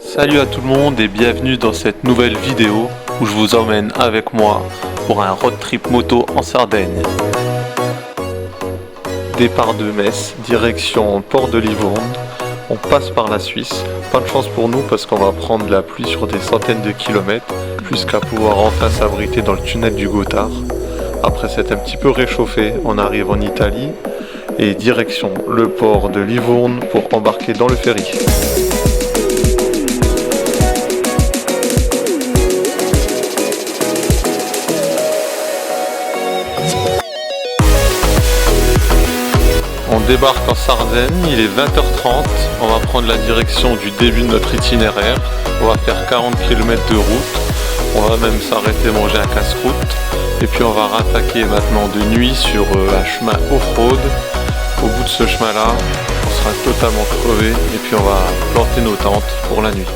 Salut à tout le monde et bienvenue dans cette nouvelle vidéo où je vous emmène avec moi pour un road trip moto en Sardaigne. Départ de Metz, direction Port de Livourne, on passe par la Suisse. Pas de chance pour nous parce qu'on va prendre la pluie sur des centaines de kilomètres jusqu'à pouvoir enfin s'abriter dans le tunnel du Gothard. Après s'être un petit peu réchauffé, on arrive en Italie et direction le port de Livourne pour embarquer dans le ferry. On débarque en Sardaigne, il est 20h30, on va prendre la direction du début de notre itinéraire, on va faire 40 km de route, on va même s'arrêter manger un casse-croûte, et puis on va rattaquer maintenant de nuit sur un chemin off-road. Au bout de ce chemin-là, on sera totalement crevé, et puis on va planter nos tentes pour la nuit.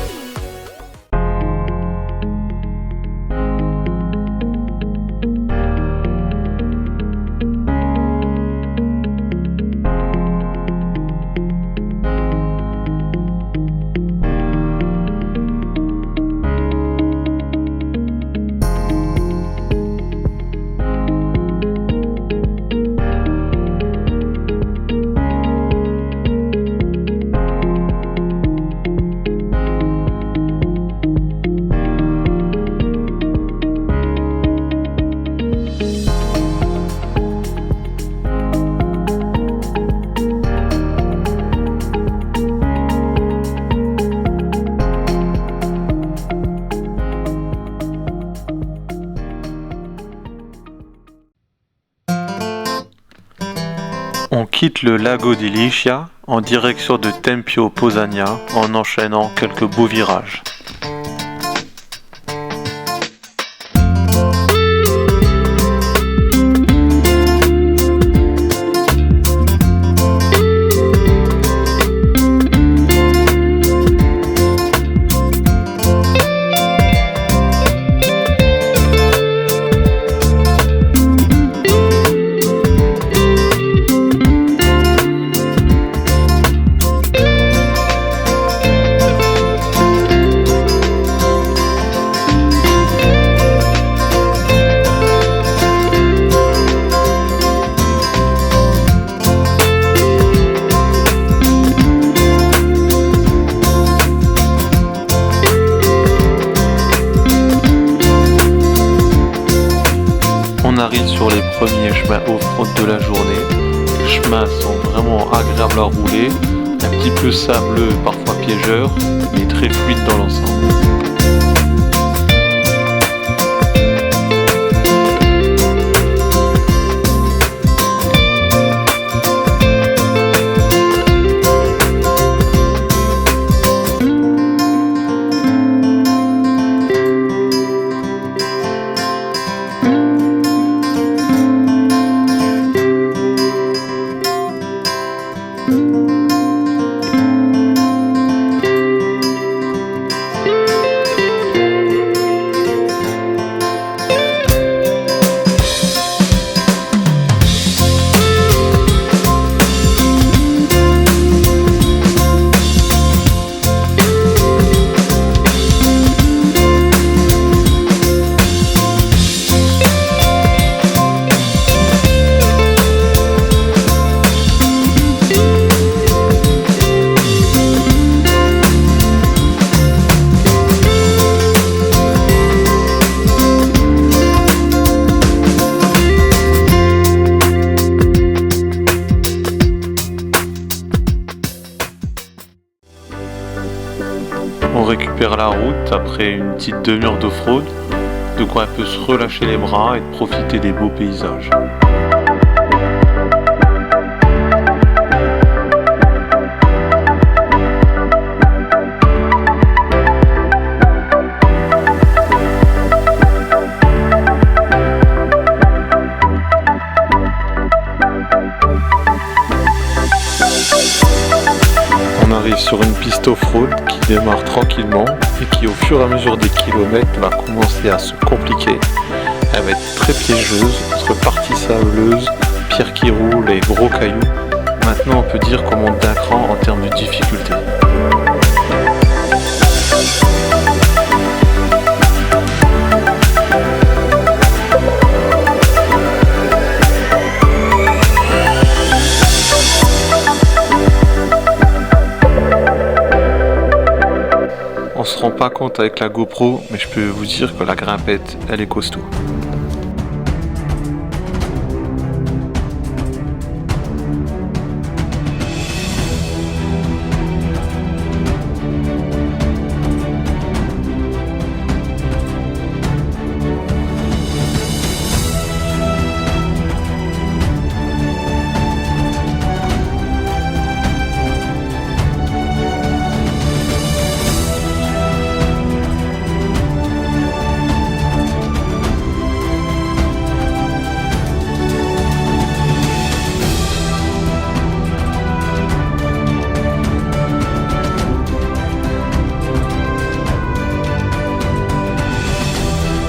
On quitte le lago di Liscia en direction de Tempio Posania en enchaînant quelques beaux virages. On arrive sur les premiers chemins off-road de la journée. Les chemins sont vraiment agréables à rouler, un petit peu sableux, parfois piégeurs, mais très fluides dans l'ensemble. On récupère la route après une petite demi-heure d'off-road, de quoi un peu se relâcher les bras et de profiter des beaux paysages. On arrive sur une piste off-road qui démarre tranquillement et qui au fur et à mesure des kilomètres va commencer à se compliquer. Elle va être très piégeuse, entre parties sableuses, pierres qui roulent et gros cailloux. Maintenant on peut dire qu'on monte d'un cran en termes de difficulté. rend pas compte avec la GoPro, mais je peux vous dire que la grimpette, elle est costaud.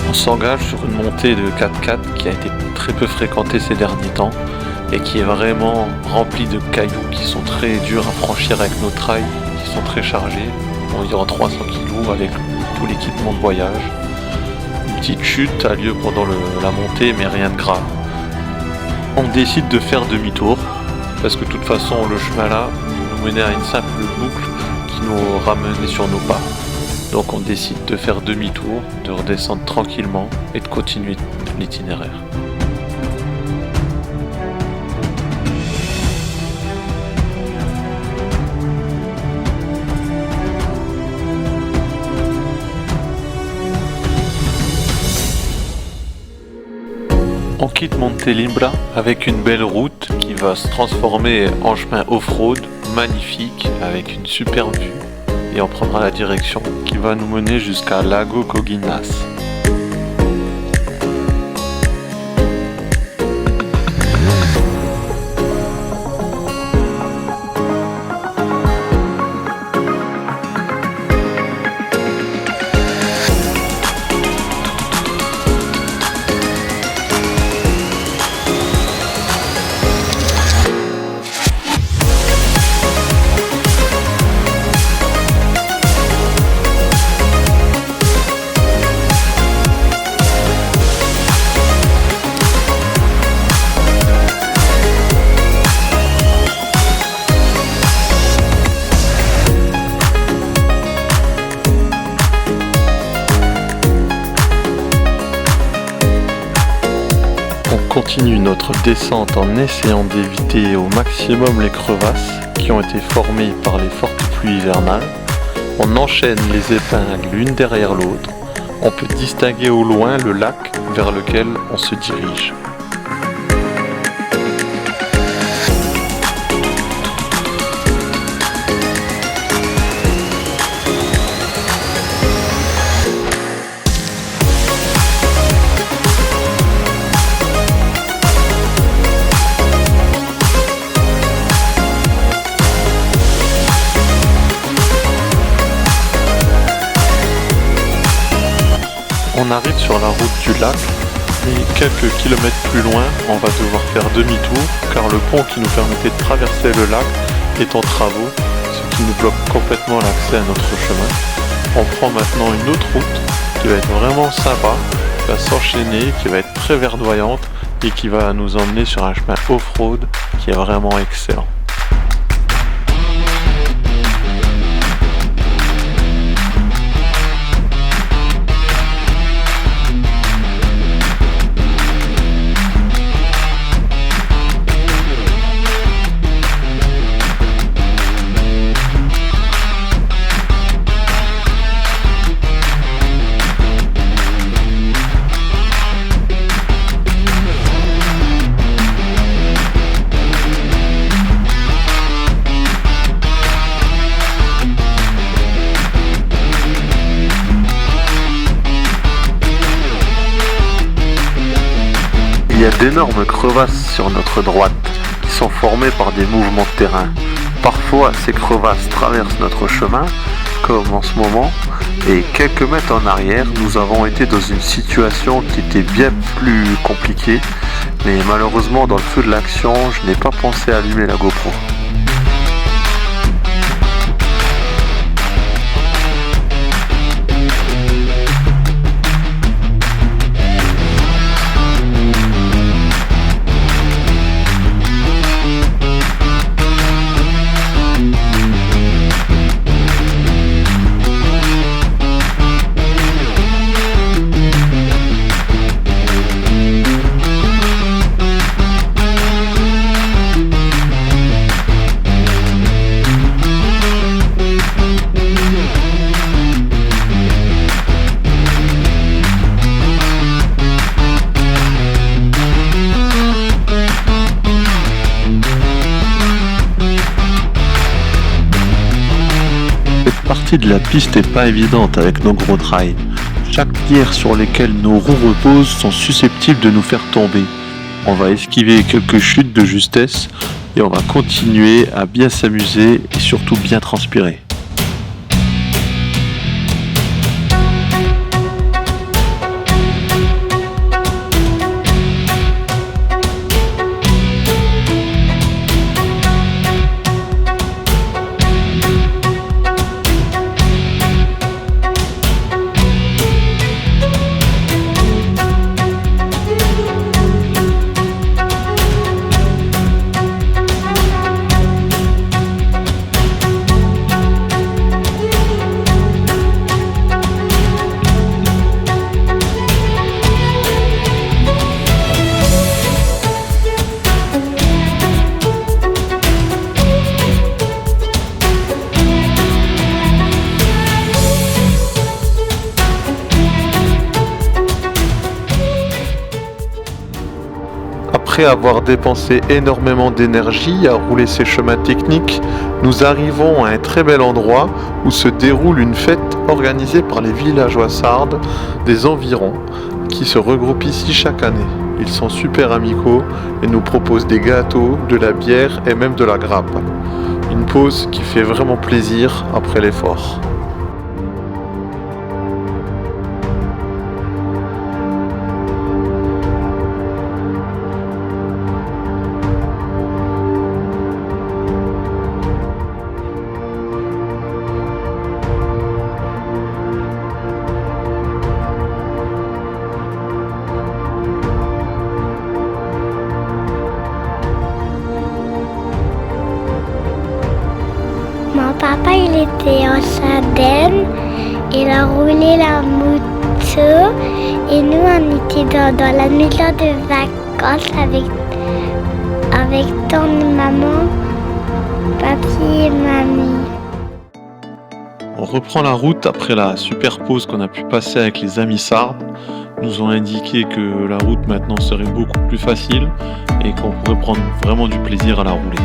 On s'engage sur une montée de 4x4 qui a été très peu fréquentée ces derniers temps et qui est vraiment remplie de cailloux qui sont très durs à franchir avec nos trails qui sont très chargés, environ 300 kg avec tout l'équipement de voyage. Une petite chute a lieu pendant la montée mais rien de grave. On décide de faire demi-tour parce que de toute façon le chemin là nous menait à une simple boucle qui nous ramenait sur nos pas. Donc on décide de faire demi-tour, de redescendre tranquillement et de continuer l'itinéraire. On quitte Montélimbre avec une belle route qui va se transformer en chemin off-road magnifique avec une superbe vue. Et on prendra la direction qui va nous mener jusqu'à Lago Coghinas. On continue notre descente en essayant d'éviter au maximum les crevasses qui ont été formées par les fortes pluies hivernales. On enchaîne les épingles l'une derrière l'autre. On peut distinguer au loin le lac vers lequel on se dirige. On arrive sur la route du lac et quelques kilomètres plus loin, on va devoir faire demi-tour car le pont qui nous permettait de traverser le lac est en travaux, ce qui nous bloque complètement l'accès à notre chemin. On prend maintenant une autre route qui va être vraiment sympa, qui va s'enchaîner, qui va être très verdoyante et qui va nous emmener sur un chemin off-road qui est vraiment excellent. Il y a d'énormes crevasses sur notre droite qui sont formées par des mouvements de terrain. Parfois ces crevasses traversent notre chemin, comme en ce moment, et quelques mètres en arrière, nous avons été dans une situation qui était bien plus compliquée, mais malheureusement dans le feu de l'action, je n'ai pas pensé à allumer la GoPro. Cette partie de la piste est pas évidente avec nos gros trails. Chaque pierre sur lesquelles nos roues reposent sont susceptibles de nous faire tomber. On va esquiver quelques chutes de justesse et on va continuer à bien s'amuser et surtout bien transpirer. Après avoir dépensé énormément d'énergie à rouler ces chemins techniques, nous arrivons à un très bel endroit où se déroule une fête organisée par les villageois sardes des environs qui se regroupent ici chaque année. Ils sont super amicaux et nous proposent des gâteaux, de la bière et même de la grappe. Une pause qui fait vraiment plaisir après l'effort. Mon papa, il était en Sardaigne, il a roulé la moto et nous, on était dans la maison de vacances avec ton maman, papi et mamie. On reprend la route après la super pause qu'on a pu passer avec les amis sardes. Nous ont indiqué que la route maintenant serait beaucoup plus facile et qu'on pourrait prendre vraiment du plaisir à la rouler.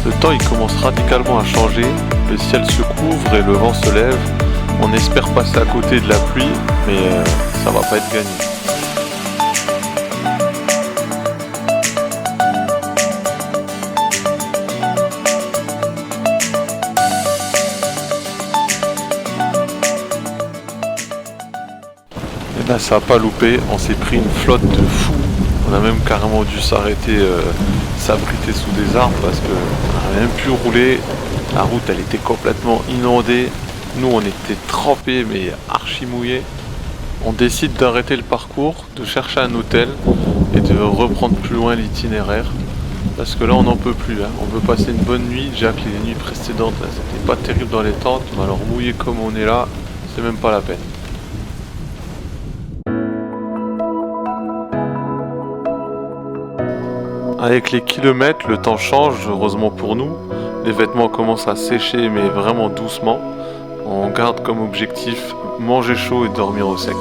Le temps il commence radicalement à changer, le ciel se couvre et le vent se lève. On espère passer à côté de la pluie, mais ça va pas être gagné. Et là ça a pas loupé, on s'est pris une flotte de fous. On a même carrément dû s'arrêter, s'abriter sous des arbres parce qu'on n'a même pu rouler. La route elle était complètement inondée. Nous on était trempés mais archi mouillés. On décide d'arrêter le parcours, de chercher un hôtel et de reprendre plus loin l'itinéraire. Parce que là on n'en peut plus, hein. On veut passer une bonne nuit. Déjà que les nuits précédentes là, c'était pas terrible dans les tentes, mais alors mouillé comme on est là, c'est même pas la peine. Avec les kilomètres, le temps change, heureusement pour nous. Les vêtements commencent à sécher, mais vraiment doucement. On garde comme objectif manger chaud et dormir au sec.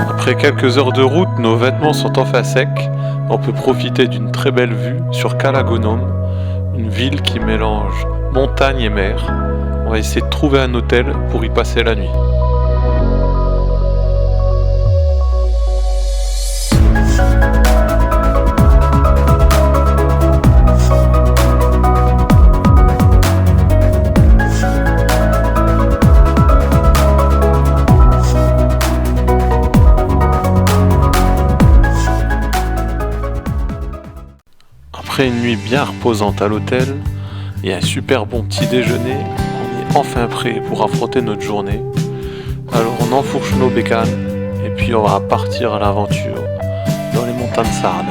Après quelques heures de route, nos vêtements sont enfin secs. On peut profiter d'une très belle vue sur Calagonum, une ville qui mélange montagne et mer. On va essayer de trouver un hôtel pour y passer la nuit. Après une nuit bien reposante à l'hôtel et un super bon petit déjeuner, on est enfin prêt pour affronter notre journée. Alors on enfourche nos bécanes et puis on va partir à l'aventure dans les montagnes sardes.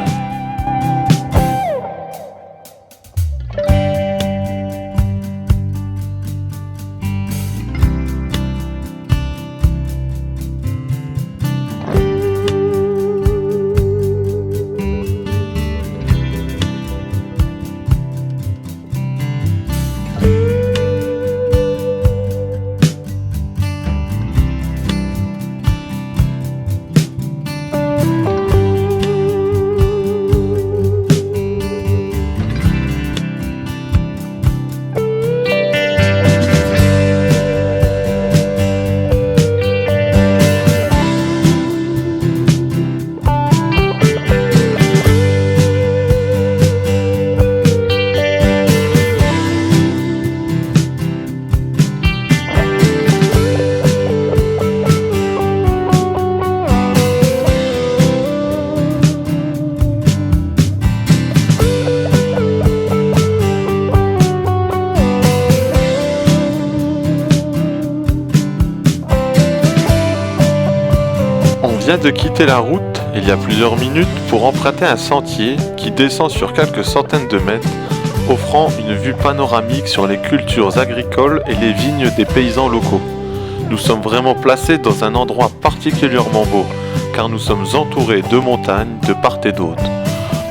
On vient de quitter la route il y a plusieurs minutes pour emprunter un sentier qui descend sur quelques centaines de mètres, offrant une vue panoramique sur les cultures agricoles et les vignes des paysans locaux. Nous sommes vraiment placés dans un endroit particulièrement beau, car nous sommes entourés de montagnes de part et d'autre.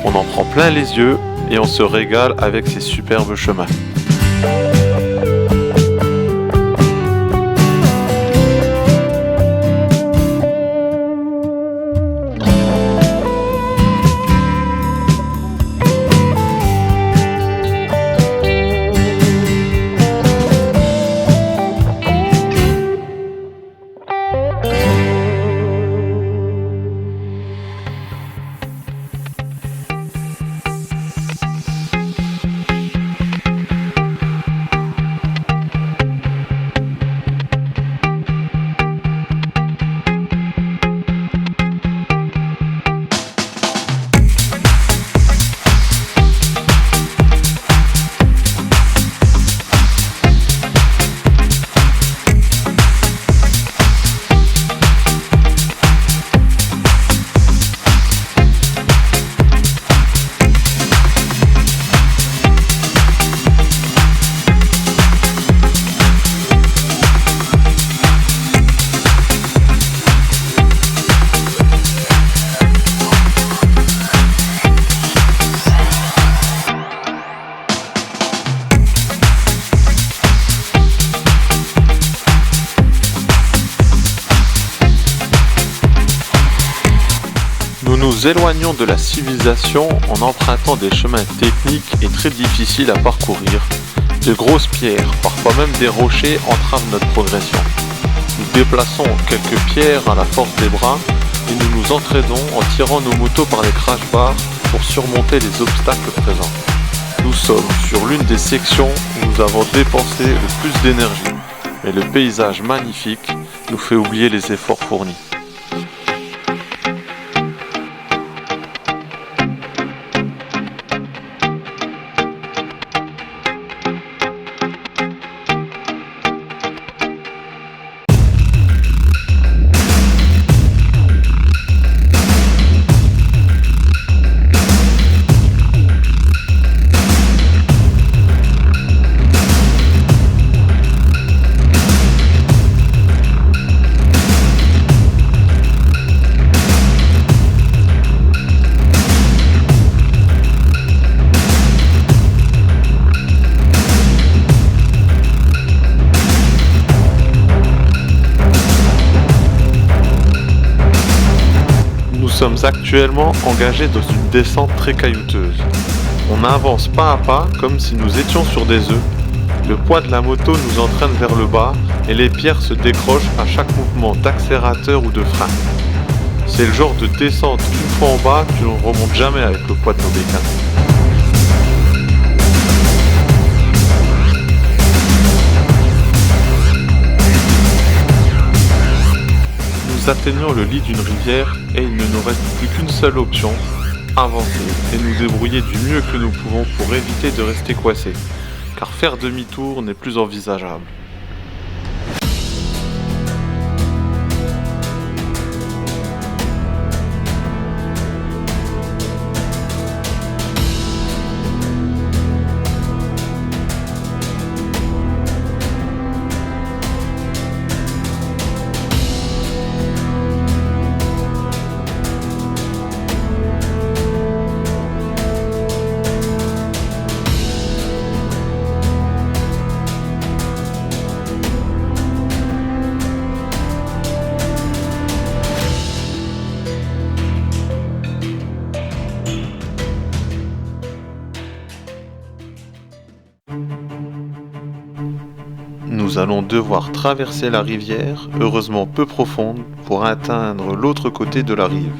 On en prend plein les yeux et on se régale avec ces superbes chemins. Nous nous éloignons de la civilisation en empruntant des chemins techniques et très difficiles à parcourir. De grosses pierres, parfois même des rochers, entravent notre progression. Nous déplaçons quelques pierres à la force des bras et nous nous entraînons en tirant nos motos par les crash bars pour surmonter les obstacles présents. sommes sur l'une des sections où nous avons dépensé le plus d'énergie, mais le paysage magnifique nous fait oublier les efforts fournis. Nous sommes actuellement engagés dans une descente très caillouteuse. On avance pas à pas comme si nous étions sur des œufs. Le poids de la moto nous entraîne vers le bas et les pierres se décrochent à chaque mouvement d'accélérateur ou de frein. C'est le genre de descente qu'une fois en bas, tu ne remontes jamais avec le poids de nos bécanes. Nous atteignons le lit d'une rivière et il ne nous reste plus qu'une seule option, avancer et nous débrouiller du mieux que nous pouvons pour éviter de rester coincés, car faire demi-tour n'est plus envisageable. Nous allons devoir traverser la rivière, heureusement peu profonde, pour atteindre l'autre côté de la rive.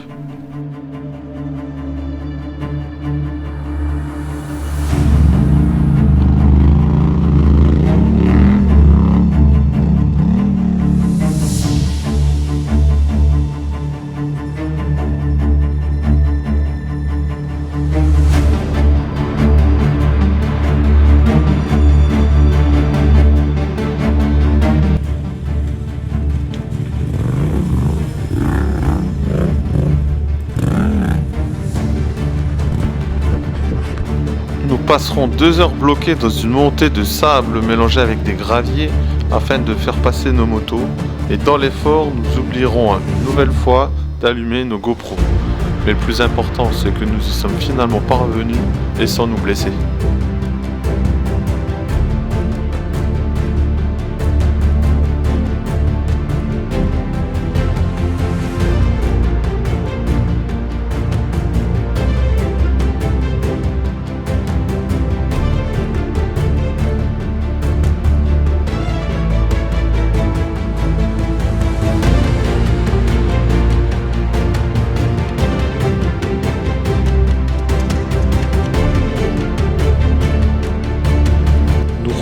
Nous passerons 2 heures bloqués dans une montée de sable mélangée avec des graviers afin de faire passer nos motos et dans l'effort nous oublierons une nouvelle fois d'allumer nos GoPro. Mais le plus important c'est que nous y sommes finalement parvenus et sans nous blesser.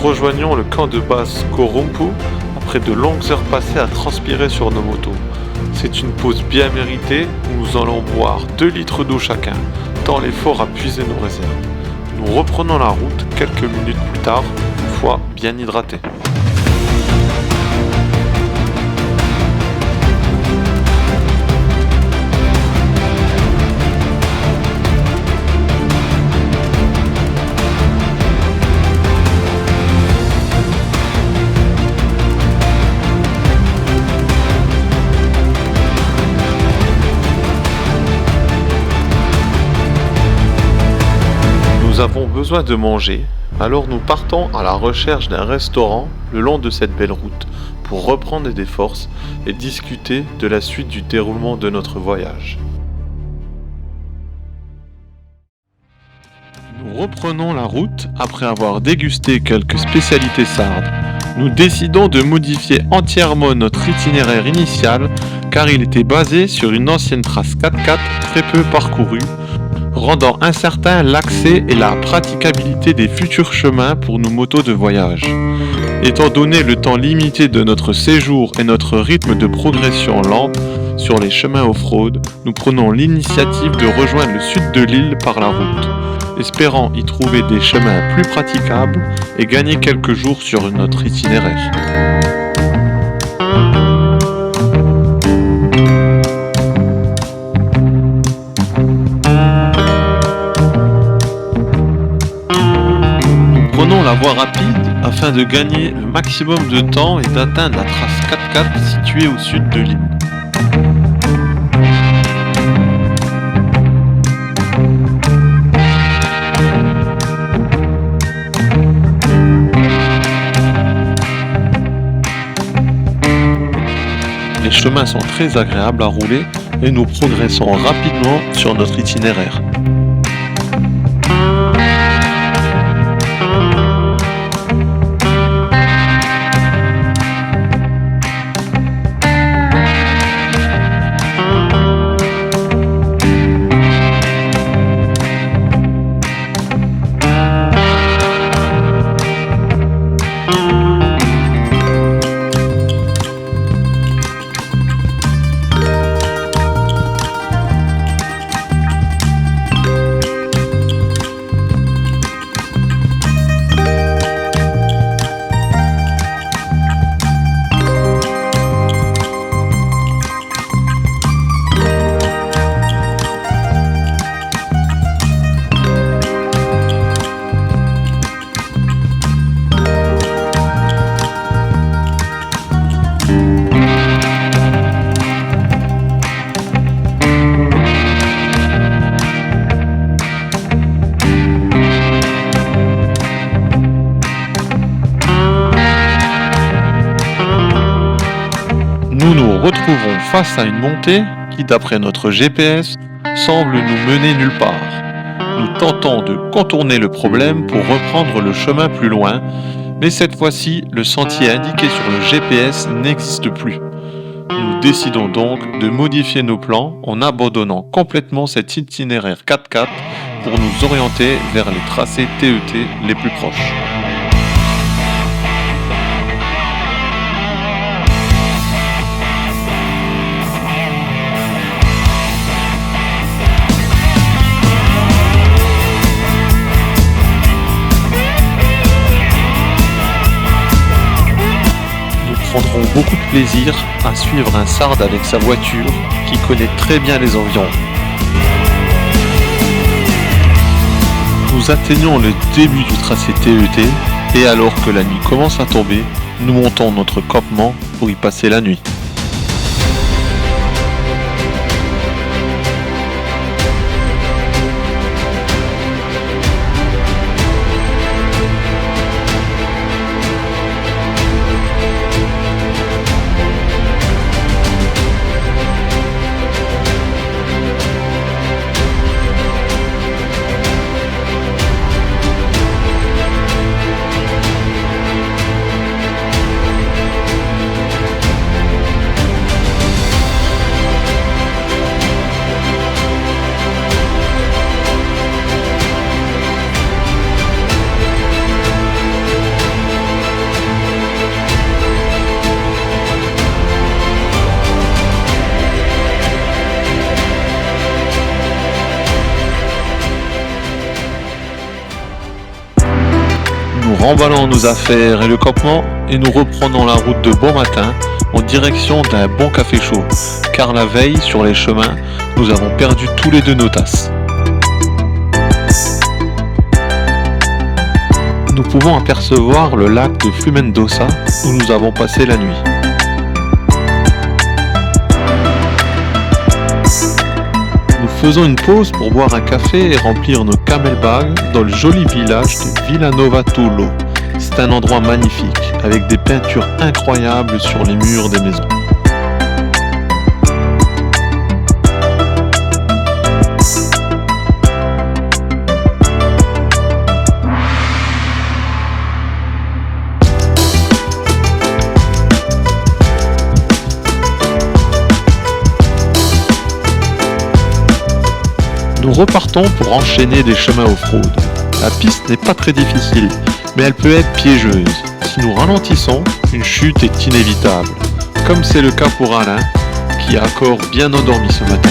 Rejoignons le camp de base Korumpu après de longues heures passées à transpirer sur nos motos. C'est une pause bien méritée où nous allons boire 2 litres d'eau chacun, tant l'effort a puisé nos réserves. Nous reprenons la route quelques minutes plus tard, une fois bien hydratés. Nous avons besoin de manger, alors nous partons à la recherche d'un restaurant le long de cette belle route pour reprendre des forces et discuter de la suite du déroulement de notre voyage. Nous reprenons la route après avoir dégusté quelques spécialités sardes. Nous décidons de modifier entièrement notre itinéraire initial car il était basé sur une ancienne trace 4x4 très peu parcourue, rendant incertain l'accès et la praticabilité des futurs chemins pour nos motos de voyage. Étant donné le temps limité de notre séjour et notre rythme de progression lente sur les chemins off-road, nous prenons l'initiative de rejoindre le sud de l'île par la route, espérant y trouver des chemins plus praticables et gagner quelques jours sur notre itinéraire. Prenons la voie rapide afin de gagner le maximum de temps et d'atteindre la trace 4x4 située au sud de l'île. Les chemins sont très agréables à rouler et nous progressons rapidement sur notre itinéraire. Nous nous retrouvons face à une montée qui, d'après notre GPS, semble nous mener nulle part. Nous tentons de contourner le problème pour reprendre le chemin plus loin, mais cette fois-ci, le sentier indiqué sur le GPS n'existe plus. Nous décidons donc de modifier nos plans en abandonnant complètement cet itinéraire 4x4 pour nous orienter vers les tracés TET les plus proches. Nous prendrons beaucoup de plaisir à suivre un Sarde avec sa voiture qui connaît très bien les environs. Nous atteignons le début du tracé TET et alors que la nuit commence à tomber, nous montons notre campement pour y passer la nuit. Nous remballons nos affaires et le campement et nous reprenons la route de bon matin en direction d'un bon café chaud, car la veille sur les chemins, nous avons perdu tous les deux nos tasses. Nous pouvons apercevoir le lac de Flumendosa où nous avons passé la nuit. Nous faisons une pause pour boire un café et remplir nos camelbags dans le joli village de Villanova Tullo. C'est un endroit magnifique, avec des peintures incroyables sur les murs des maisons. Nous repartons pour enchaîner des chemins off-road. La piste n'est pas très difficile, mais elle peut être piégeuse. Si nous ralentissons, une chute est inévitable, comme c'est le cas pour Alain, qui a encore bien endormi ce matin.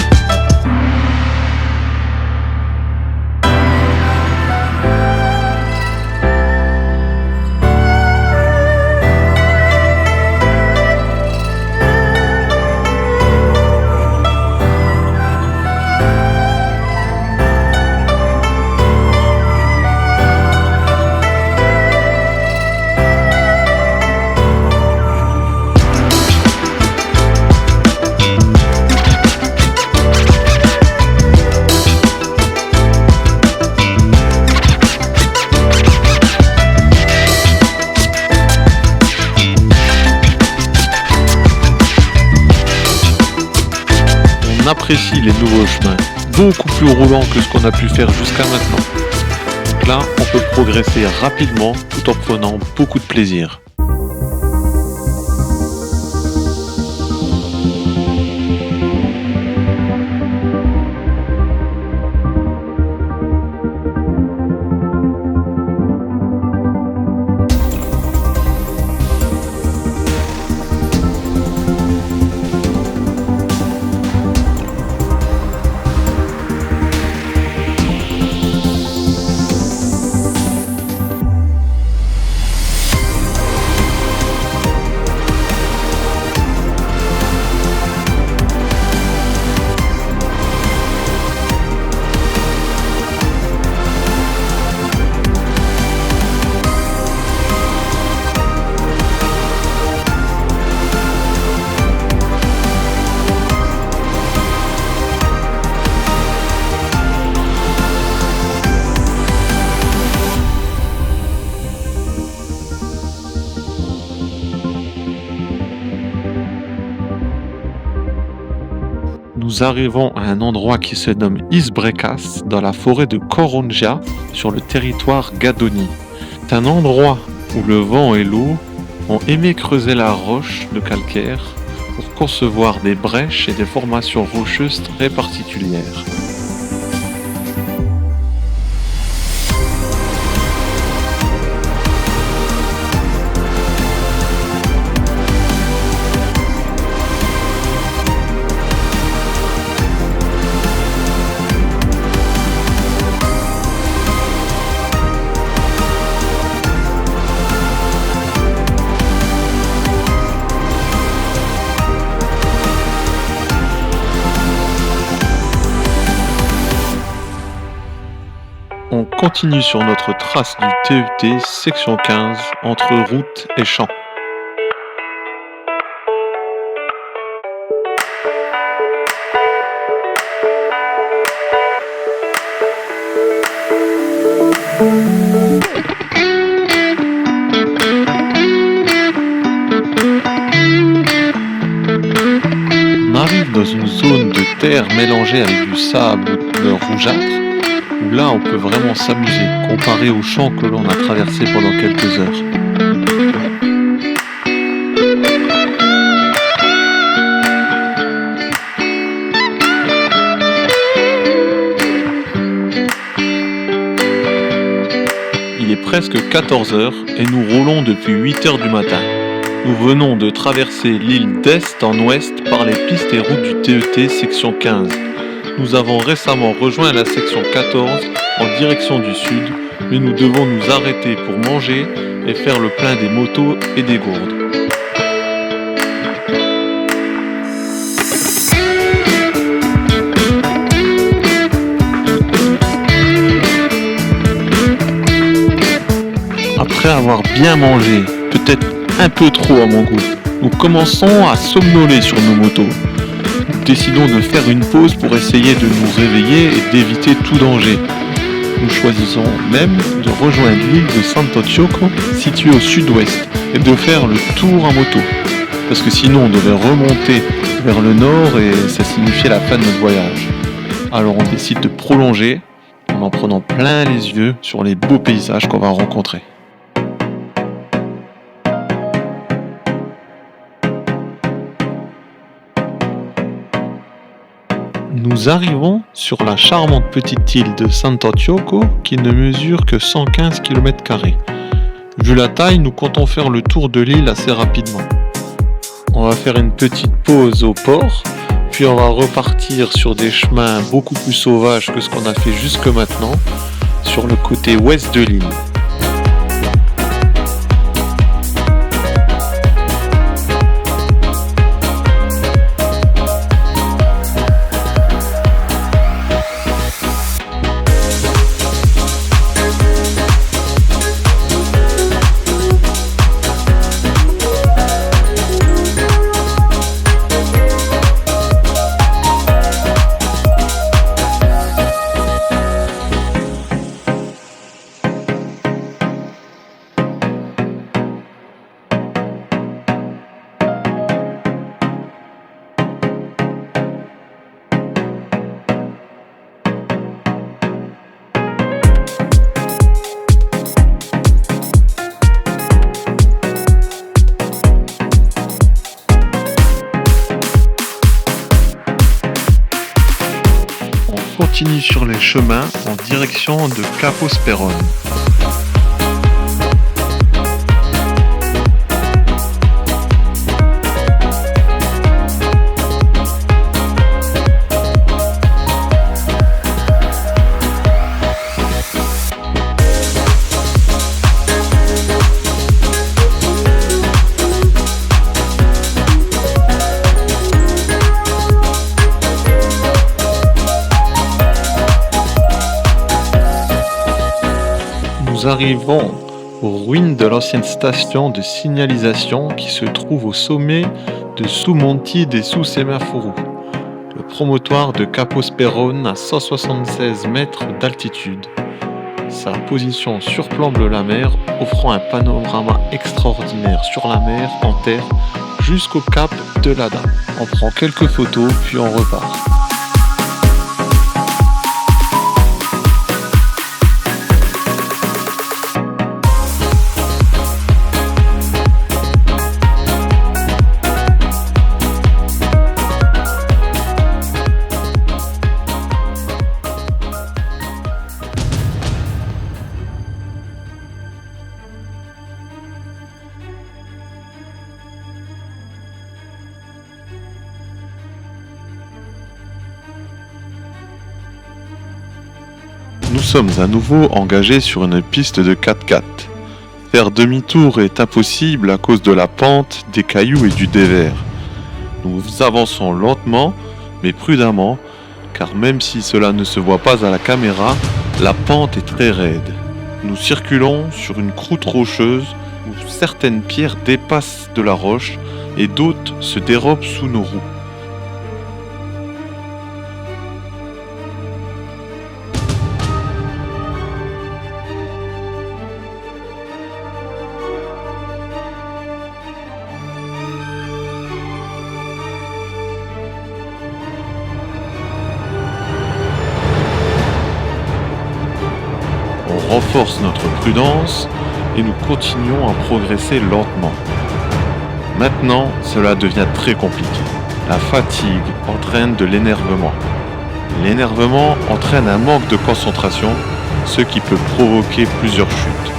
On apprécie les nouveaux chemins, beaucoup plus roulants que ce qu'on a pu faire jusqu'à maintenant. Donc là, on peut progresser rapidement tout en prenant beaucoup de plaisir. Nous arrivons à un endroit qui se nomme Isbrekas, dans la forêt de Korongia, sur le territoire Gadoni. C'est un endroit où le vent et l'eau ont aimé creuser la roche de calcaire pour concevoir des brèches et des formations rocheuses très particulières. On continue sur notre trace du TET section 15 entre route et champ. On arrive dans une zone de terre mélangée avec du sable de couleur rougeâtre, où là on peut vraiment s'amuser, comparé au champ que l'on a traversé pendant quelques heures. Il est presque 14 heures et nous roulons depuis 8 heures du matin. Nous venons de traverser l'île d'est en ouest par les pistes et routes du TET section 15. Nous avons récemment rejoint la section 14 en direction du sud, mais nous devons nous arrêter pour manger et faire le plein des motos et des gourdes. Après avoir bien mangé, peut-être un peu trop à mon goût, nous commençons à somnoler sur nos motos. Nous décidons de faire une pause pour essayer de nous réveiller et d'éviter tout danger. Nous choisissons même de rejoindre l'île de Santo Tioco, située au sud-ouest, et de faire le tour en moto. Parce que sinon on devait remonter vers le nord et ça signifiait la fin de notre voyage. Alors on décide de prolonger en prenant plein les yeux sur les beaux paysages qu'on va rencontrer. Nous arrivons sur la charmante petite île de Sant'Antioco qui ne mesure que 115 km². Vu la taille, nous comptons faire le tour de l'île assez rapidement. On va faire une petite pause au port, puis on va repartir sur des chemins beaucoup plus sauvages que ce qu'on a fait jusque maintenant, sur le côté ouest de l'île. Continue sur les chemins en direction de Capo Sperone. Nous arrivons aux ruines de l'ancienne station de signalisation qui se trouve au sommet de Sumonti dei Semafori, le promontoire de Capo Sperone à 176 mètres d'altitude. Sa position surplombe la mer, offrant un panorama extraordinaire sur la mer en terre jusqu'au cap de Lada. On prend quelques photos puis on repart. Nous sommes à nouveau engagés sur une piste de 4x4. Faire demi-tour est impossible à cause de la pente, des cailloux et du dévers. Nous avançons lentement mais prudemment, car même si cela ne se voit pas à la caméra, la pente est très raide. Nous circulons sur une croûte rocheuse où certaines pierres dépassent de la roche et d'autres se dérobent sous nos roues. On renforce notre prudence et nous continuons à progresser lentement. Maintenant, cela devient très compliqué. La fatigue entraîne de l'énervement. L'énervement entraîne un manque de concentration, ce qui peut provoquer plusieurs chutes.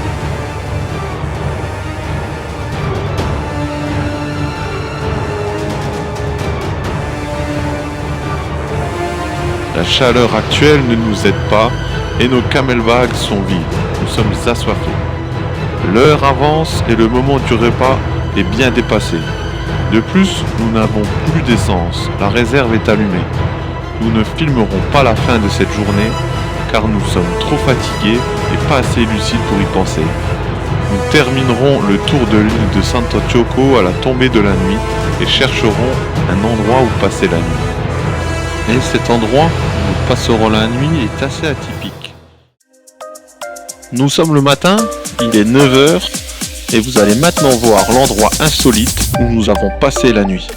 La chaleur actuelle ne nous aide pas et nos camelbags sont vides. Nous sommes assoiffés. L'heure avance et le moment du repas est bien dépassé. De plus, nous n'avons plus d'essence. La réserve est allumée. Nous ne filmerons pas la fin de cette journée car nous sommes trop fatigués et pas assez lucides pour y penser. Nous terminerons le tour de l'île de Sant'Antioco à la tombée de la nuit et chercherons un endroit où passer la nuit. Et cet endroit où nous passerons la nuit est assez atypique. Nous sommes le matin, il est 9h et vous allez maintenant voir l'endroit insolite où nous avons passé la nuit.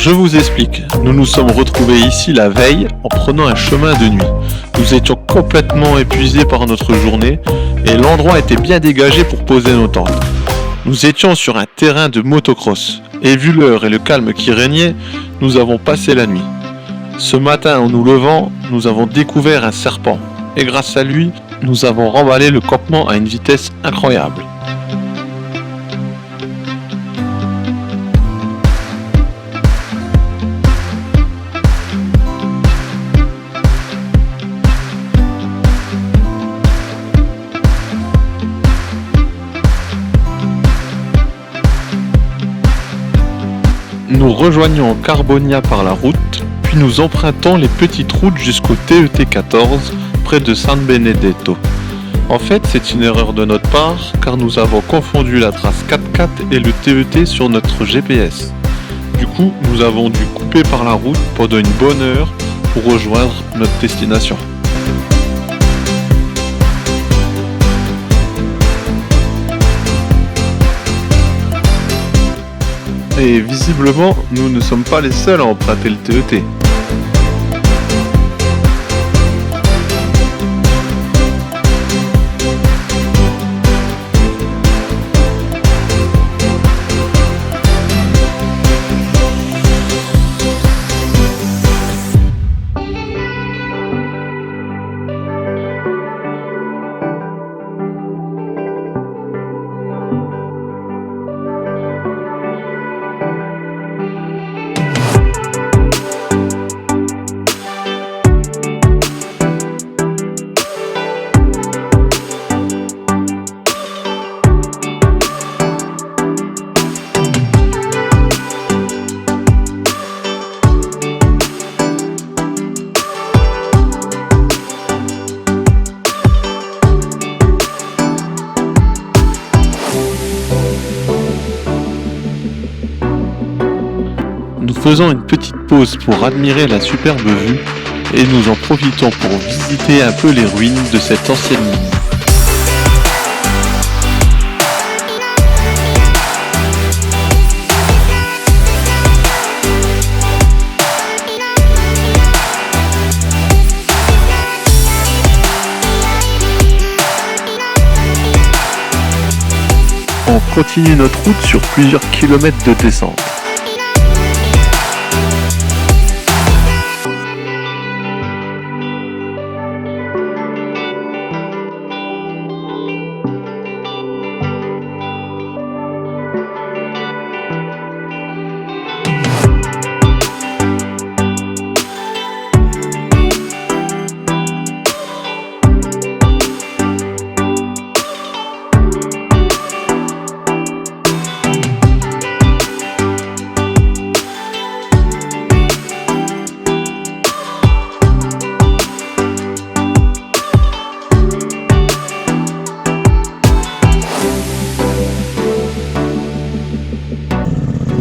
je vous explique. Nous nous sommes retrouvés ici la veille en prenant un chemin de nuit. Nous étions complètement épuisés par notre journée et l'endroit était bien dégagé pour poser nos tentes. Nous étions sur un terrain de motocross et vu l'heure et le calme qui régnait, nous avons passé la nuit. Ce matin, en nous levant, nous avons découvert un serpent et grâce à lui, nous avons remballé le campement à une vitesse incroyable. Nous rejoignons Carbonia par la route, puis nous empruntons les petites routes jusqu'au TET 14 près de San Benedetto. En fait, c'est une erreur de notre part car nous avons confondu la trace 4x4 et le TET sur notre GPS. Du coup, nous avons dû couper par la route pendant une bonne heure pour rejoindre notre destination. Et visiblement, nous ne sommes pas les seuls à emprunter le TET. Nous faisons une petite pause pour admirer la superbe vue et nous en profitons pour visiter un peu les ruines de cette ancienne mine. On continue notre route sur plusieurs kilomètres de descente.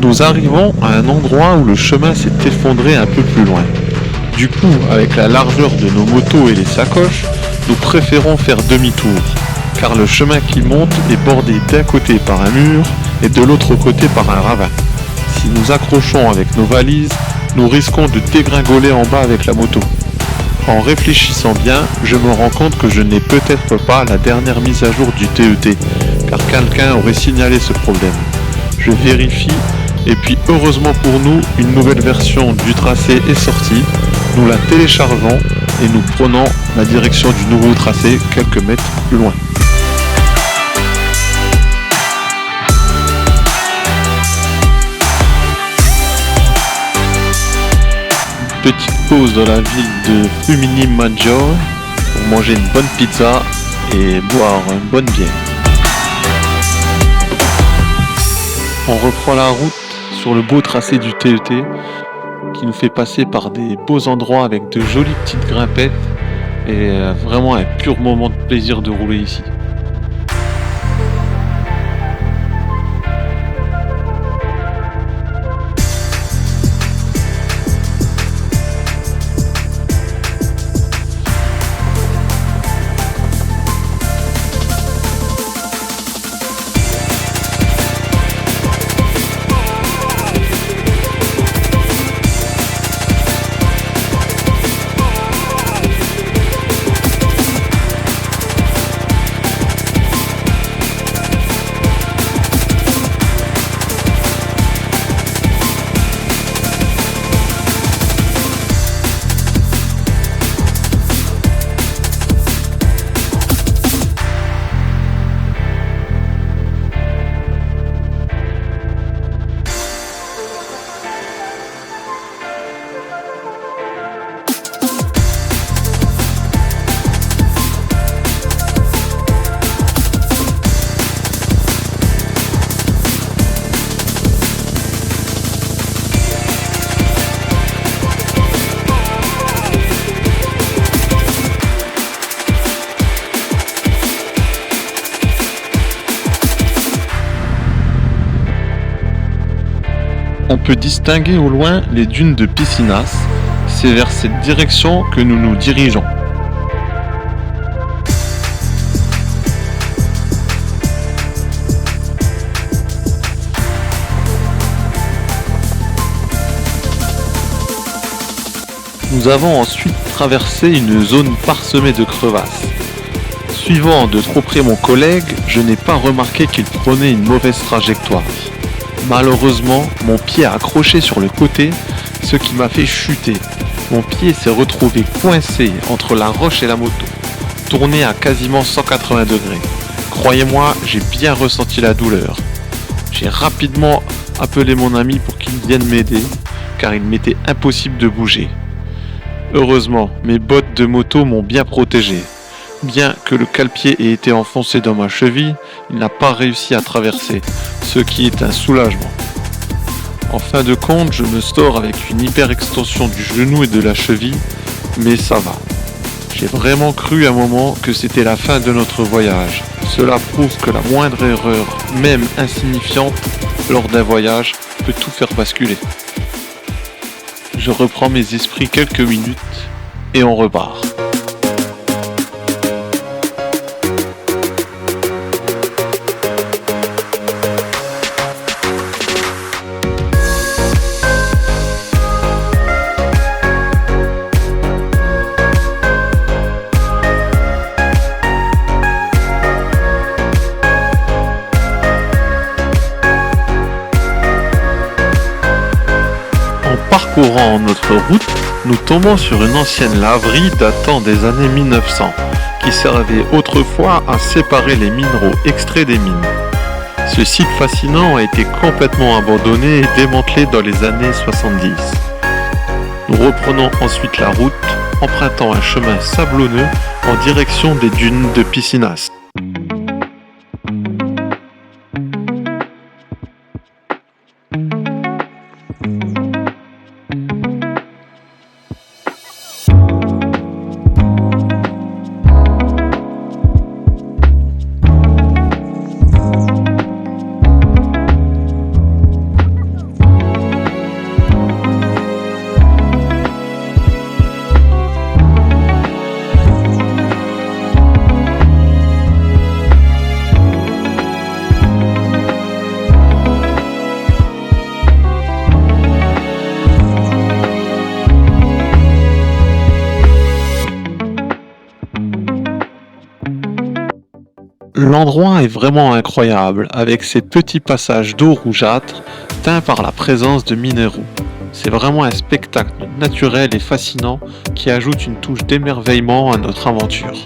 Nous arrivons à un endroit où le chemin s'est effondré un peu plus loin. Du coup, avec la largeur de nos motos et les sacoches, nous préférons faire demi-tour, car le chemin qui monte est bordé d'un côté par un mur et de l'autre côté par un ravin. Si nous accrochons avec nos valises, nous risquons de dégringoler en bas avec la moto. En réfléchissant bien, je me rends compte que je n'ai peut-être pas la dernière mise à jour du TET, car quelqu'un aurait signalé ce problème. Je vérifie, et puis heureusement pour nous, une nouvelle version du tracé est sortie. Nous la téléchargeons et nous prenons la direction du nouveau tracé quelques mètres plus loin. Petite pause dans la ville de Flumini Maggiore pour manger une bonne pizza et boire une bonne bière. On reprend la route sur le beau tracé du TET qui nous fait passer par des beaux endroits avec de jolies petites grimpettes et vraiment un pur moment de plaisir de rouler ici. peut distinguer au loin les dunes de Piscinas. C'est vers cette direction que nous nous dirigeons. Nous avons ensuite traversé une zone parsemée de crevasses. Suivant de trop près mon collègue, je n'ai pas remarqué qu'il prenait une mauvaise trajectoire. Malheureusement, mon pied a accroché sur le côté, ce qui m'a fait chuter. Mon pied s'est retrouvé coincé entre la roche et la moto, tourné à quasiment 180 degrés. Croyez-moi, j'ai bien ressenti la douleur. J'ai rapidement appelé mon ami pour qu'il vienne m'aider, car il m'était impossible de bouger. Heureusement, mes bottes de moto m'ont bien protégé. Bien que le cale-pied ait été enfoncé dans ma cheville, il n'a pas réussi à traverser, ce qui est un soulagement. En fin de compte, je me sors avec une hyper-extension du genou et de la cheville, mais ça va. J'ai vraiment cru à un moment que c'était la fin de notre voyage. Cela prouve que la moindre erreur, même insignifiante, lors d'un voyage, peut tout faire basculer. Je reprends mes esprits quelques minutes et on repart. Parcourant notre route, nous tombons sur une ancienne laverie datant des années 1900, qui servait autrefois à séparer les minéraux extraits des mines. Ce site fascinant a été complètement abandonné et démantelé dans les années 70. Nous reprenons ensuite la route, empruntant un chemin sablonneux en direction des dunes de Piscinas. L'endroit est vraiment incroyable, avec ses petits passages d'eau rougeâtre teints par la présence de minéraux. C'est vraiment un spectacle naturel et fascinant qui ajoute une touche d'émerveillement à notre aventure.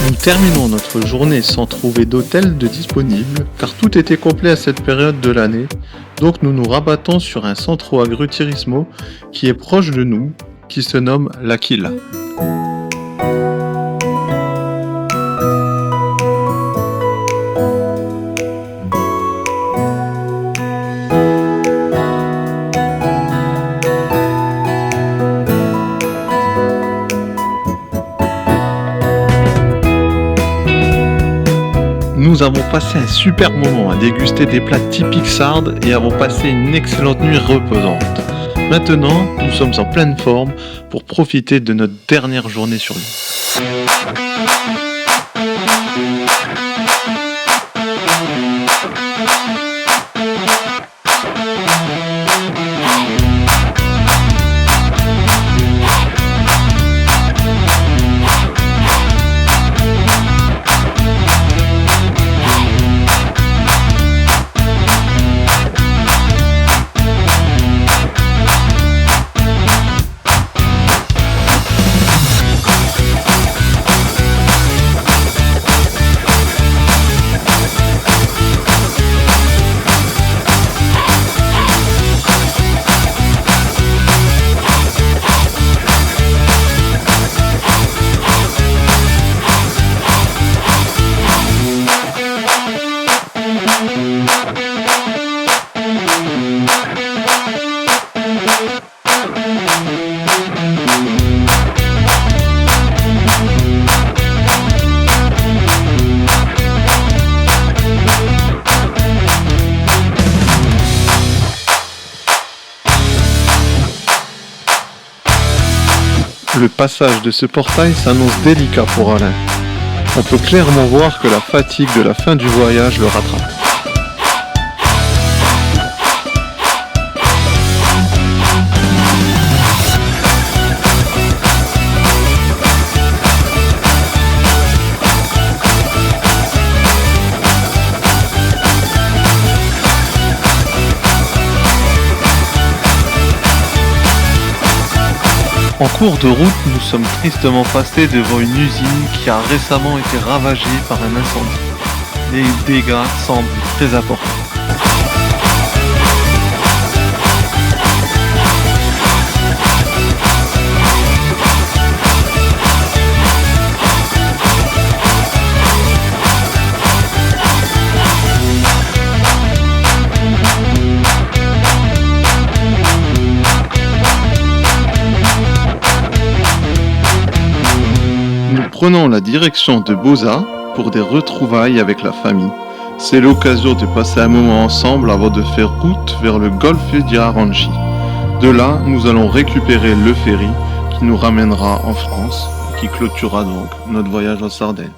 Nous terminons notre journée sans trouver d'hôtel de disponible, car tout était complet à cette période de l'année, donc nous nous rabattons sur un centro agriturismo qui est proche de nous, qui se nomme L'Aquila. Nous avons passé un super moment à déguster des plats typiques sardes et avons passé une excellente nuit reposante. Maintenant, nous sommes en pleine forme pour profiter de notre dernière journée sur l'île. Le passage de ce portail s'annonce délicat pour Alain. On peut clairement voir que la fatigue de la fin du voyage le rattrape. En cours de route, nous sommes tristement passés devant une usine qui a récemment été ravagée par un incendie. Les dégâts semblent très importants. Nous prenons la direction de Boza pour des retrouvailles avec la famille. C'est l'occasion de passer un moment ensemble avant de faire route vers le golfe di Aranci. De là, nous allons récupérer le ferry qui nous ramènera en France et qui clôturera donc notre voyage en Sardaigne.